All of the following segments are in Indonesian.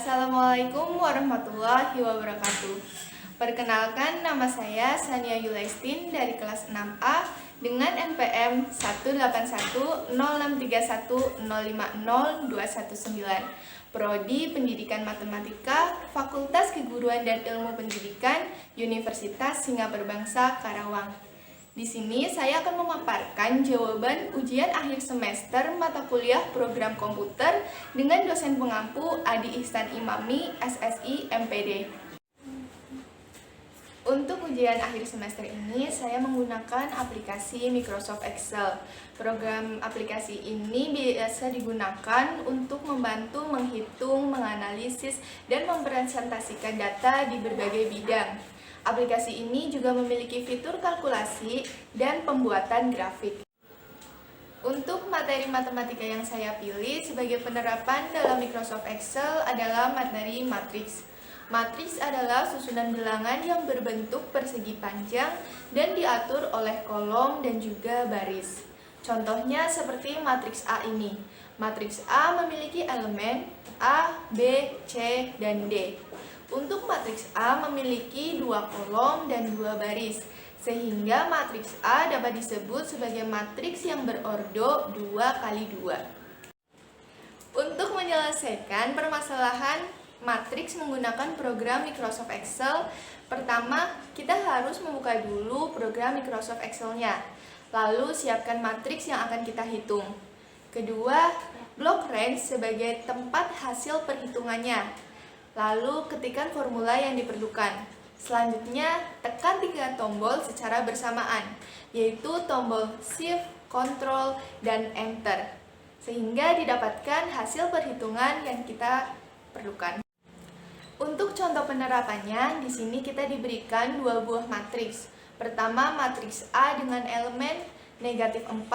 Assalamualaikum warahmatullahi wabarakatuh. Perkenalkan, nama saya Sania Yulaistin dari kelas 6A dengan NPM 1810631050219, Prodi Pendidikan Matematika, Fakultas Keguruan dan Ilmu Pendidikan, Universitas Singapura Bangsa, Karawang. Di sini saya akan memaparkan jawaban ujian akhir semester mata kuliah program komputer dengan dosen pengampu Adi Ihsan Imami, SSI, MPD. Untuk ujian akhir semester ini, saya menggunakan aplikasi Microsoft Excel. Program aplikasi ini biasa digunakan untuk membantu menghitung, menganalisis, dan mempresentasikan data di berbagai bidang. Aplikasi ini juga memiliki fitur kalkulasi dan pembuatan grafik. Untuk materi matematika yang saya pilih sebagai penerapan dalam Microsoft Excel adalah materi matriks. Matriks adalah susunan bilangan yang berbentuk persegi panjang dan diatur oleh kolom dan juga baris. Contohnya seperti matriks A ini. Matriks A memiliki elemen A, B, C, dan D. Untuk matriks A memiliki 2 kolom dan 2 baris, sehingga matriks A dapat disebut sebagai matriks yang berordo 2 kali 2. Untuk menyelesaikan permasalahan matriks menggunakan program Microsoft Excel, pertama kita harus membuka dulu program Microsoft Excel-nya. Lalu siapkan matriks yang akan kita hitung. Kedua, blok range sebagai tempat hasil perhitungannya. Lalu ketikkan formula yang diperlukan. Selanjutnya, tekan 3 tombol secara bersamaan, yaitu tombol Shift, Ctrl, dan Enter, sehingga didapatkan hasil perhitungan yang kita perlukan. Untuk contoh penerapannya, di sini kita diberikan 2 buah matriks. Pertama, matriks A dengan elemen negatif 4,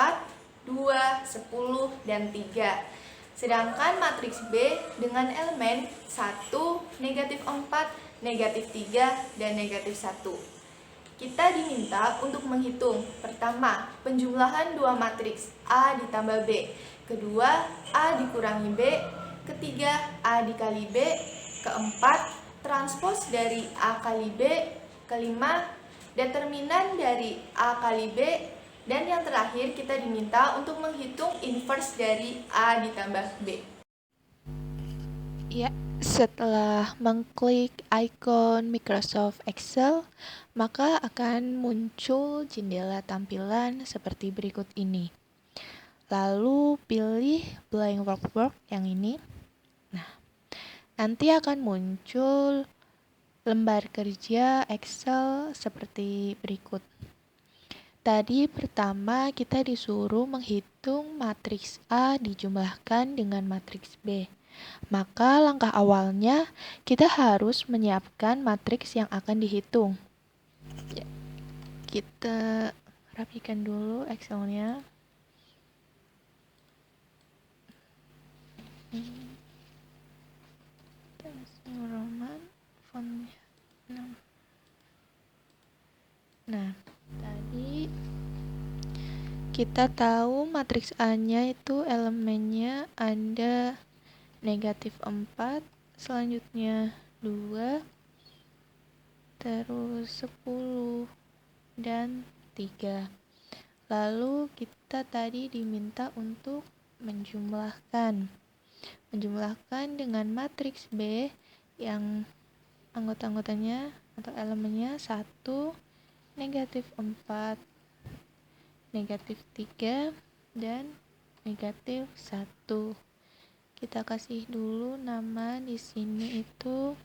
2, 10, dan 3. Sedangkan matriks B dengan elemen 1, negatif 4, negatif 3, dan negatif 1. Kita diminta untuk menghitung. Pertama, penjumlahan 2 matriks A ditambah B. Kedua, A dikurangi B. Ketiga, A dikali B. Keempat, transpos dari A kali B. Kelima, determinan dari A kali B. Dan yang terakhir, kita diminta untuk menghitung inverse dari A ditambah B. Ya, setelah mengklik ikon Microsoft Excel, maka akan muncul jendela tampilan seperti berikut ini. Lalu pilih blank workbook yang ini. Nah, nanti akan muncul lembar kerja Excel seperti berikut. Tadi pertama kita disuruh menghitung matriks A dijumlahkan dengan matriks B. Maka langkah awalnya kita harus menyiapkan matriks yang akan dihitung. Kita rapikan dulu Excel-nya. Roman fontnya 6. Nah, tadi kita tahu matriks A-nya itu elemennya ada negatif 4, selanjutnya 2, terus 10, dan 3. Lalu kita tadi diminta untuk menjumlahkan dengan matriks B yang anggota-anggotanya atau elemennya 1, negatif 4, negatif 3, dan negatif 1. Kita kasih dulu nama di sini itu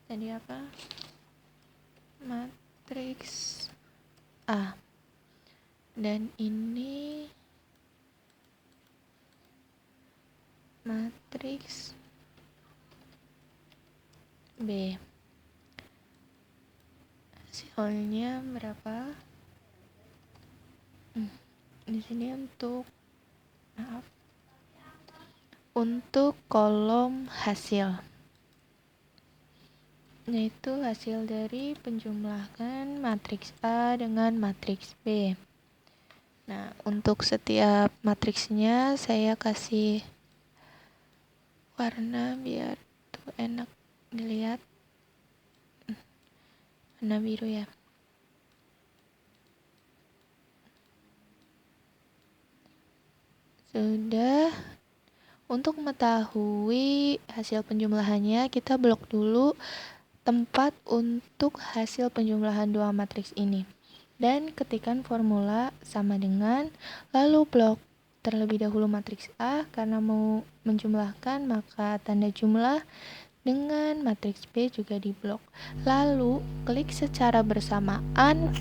tadi apa? Matriks A. Dan ini matriks B. Hasilnya berapa? Di sini untuk kolom hasil, yaitu hasil dari penjumlahan matriks A dengan matriks B. Nah, untuk setiap matriksnya saya kasih warna biar tuh enak dilihat. Warna biru ya. Sudah. Untuk mengetahui hasil penjumlahannya, kita blok dulu tempat untuk hasil penjumlahan dua matriks ini. Dan ketikkan formula sama dengan, lalu blok terlebih dahulu matriks A karena mau menjumlahkan, maka tanda jumlah dengan matriks B juga diblok. Lalu klik secara bersamaan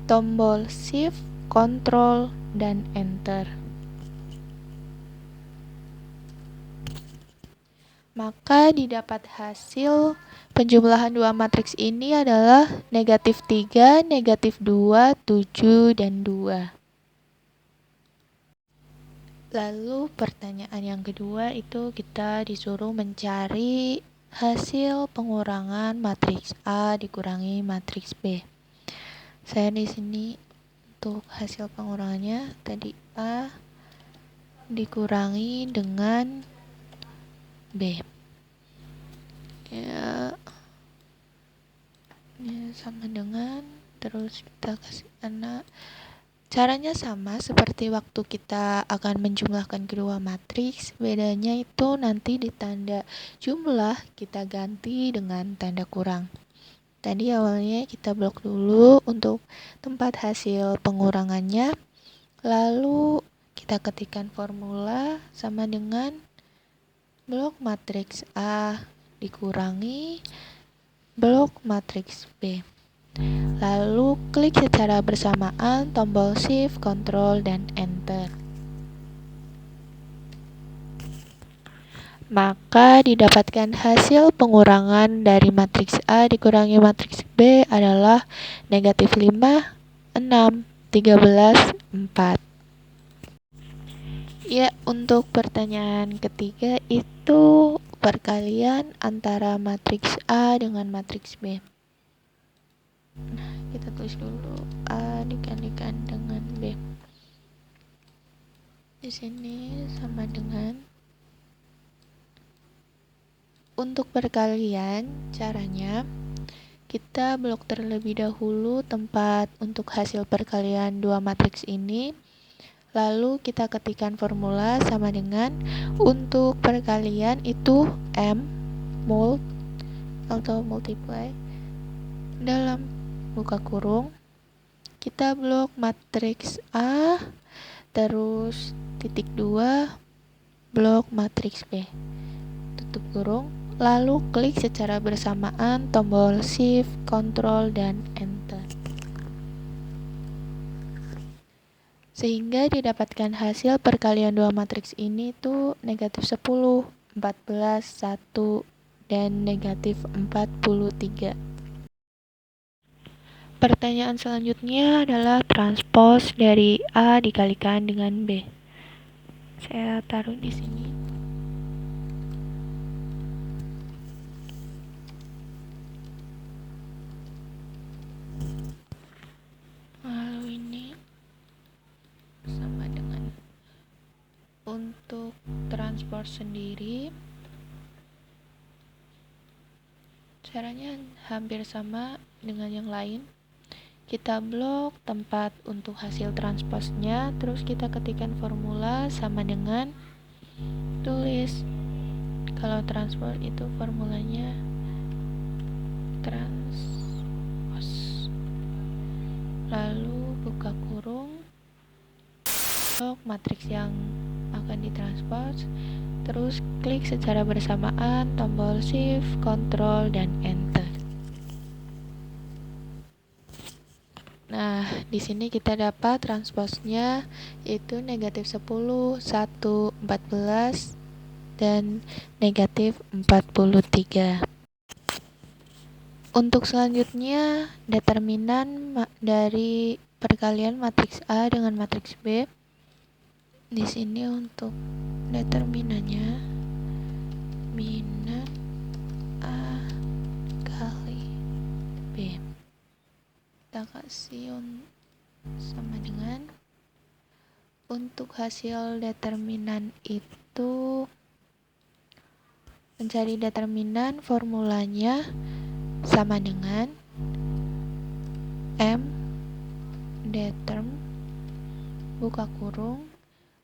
tombol Shift, Ctrl, dan Enter. Maka didapat hasil penjumlahan dua matriks ini adalah negatif 3, negatif 2, 7, dan 2. Lalu pertanyaan yang kedua itu kita disuruh mencari hasil pengurangan matriks A dikurangi matriks B. Saya di sini untuk hasil pengurangannya tadi A dikurangi dengan B. Ya, sama dengan, terus kita kasih anak. Caranya sama seperti waktu kita akan menjumlahkan kedua matriks, bedanya itu nanti di tanda jumlah kita ganti dengan tanda kurang. Tadi awalnya kita blok dulu untuk tempat hasil pengurangannya, lalu kita ketikkan formula sama dengan blok matriks A dikurangi blok matriks B. Lalu klik secara bersamaan tombol Shift, Ctrl, dan Enter. Maka didapatkan hasil pengurangan dari matriks A dikurangi matriks B adalah negatif 5, 6, 13, 4. Ya, untuk pertanyaan ketiga itu perkalian antara matriks A dengan matriks B. Nah, kita tulis dulu A dikalikan dengan B. Di sini sama dengan, untuk perkalian caranya kita blok terlebih dahulu tempat untuk hasil perkalian dua matriks ini. Lalu kita ketikkan formula sama dengan, untuk perkalian itu M mul atau multiply dalam buka kurung, kita blok matriks A, terus titik 2 blok matriks B, tutup kurung, lalu klik secara bersamaan tombol Shift, Ctrl, dan Enter. Sehingga didapatkan hasil perkalian dua matriks ini tuh negatif 10, 14, 1, dan negatif 43. Pertanyaan selanjutnya adalah transpos dari A dikalikan dengan B. Saya taruh di sini. Lalu ini sama dengan, untuk transport sendiri caranya hampir sama dengan yang lain. Kita blok tempat untuk hasil transposnya, terus kita ketikkan formula sama dengan, tulis kalau transport itu formulanya transpos, lalu buka kurung, blok matriks yang akan ditranspos, terus klik secara bersamaan tombol Shift, Ctrl, dan Enter. Nah, di sini kita dapat transposnya itu negatif 10, 1, 14, dan negatif 43. Untuk selanjutnya, determinan dari perkalian matriks A dengan matriks B. Di sini untuk determinannya minan A kali B. Kita kasih sama dengan, untuk hasil determinan itu Mencari determinan formulanya sama dengan M determ buka kurung,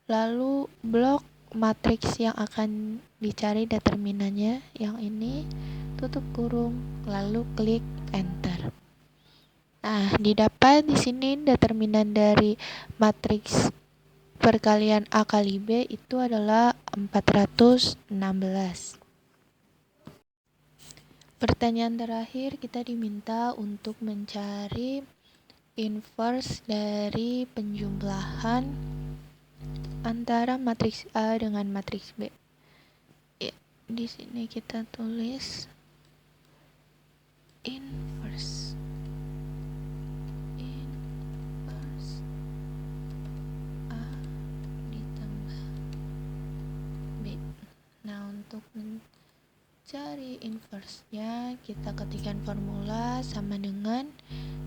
lalu blok matriks yang akan dicari determinannya yang ini, tutup kurung, lalu klik enter. Nah, didapat di sini determinan dari matriks perkalian A kali B itu adalah 416. Pertanyaan terakhir, kita diminta untuk mencari inverse dari penjumlahan antara matriks A dengan matriks B. Ya, di sini kita tulis inverse A ditambah B. Nah, untuk mencari inverse-nya, kita ketikkan formula sama dengan,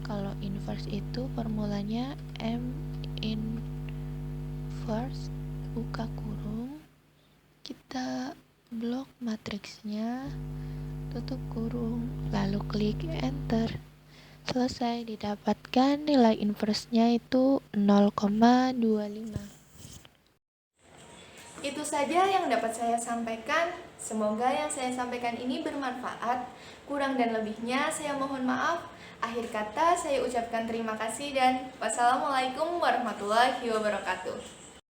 kalau inverse itu formulanya M inverse buka kurung, kita blok matriksnya, tutup kurung, lalu klik enter. Selesai, didapatkan nilai inverse-nya itu 0,25. Itu saja yang dapat saya sampaikan. Semoga yang saya sampaikan ini bermanfaat. Kurang dan lebihnya saya mohon maaf. Akhir kata saya ucapkan terima kasih dan wassalamualaikum warahmatullahi wabarakatuh.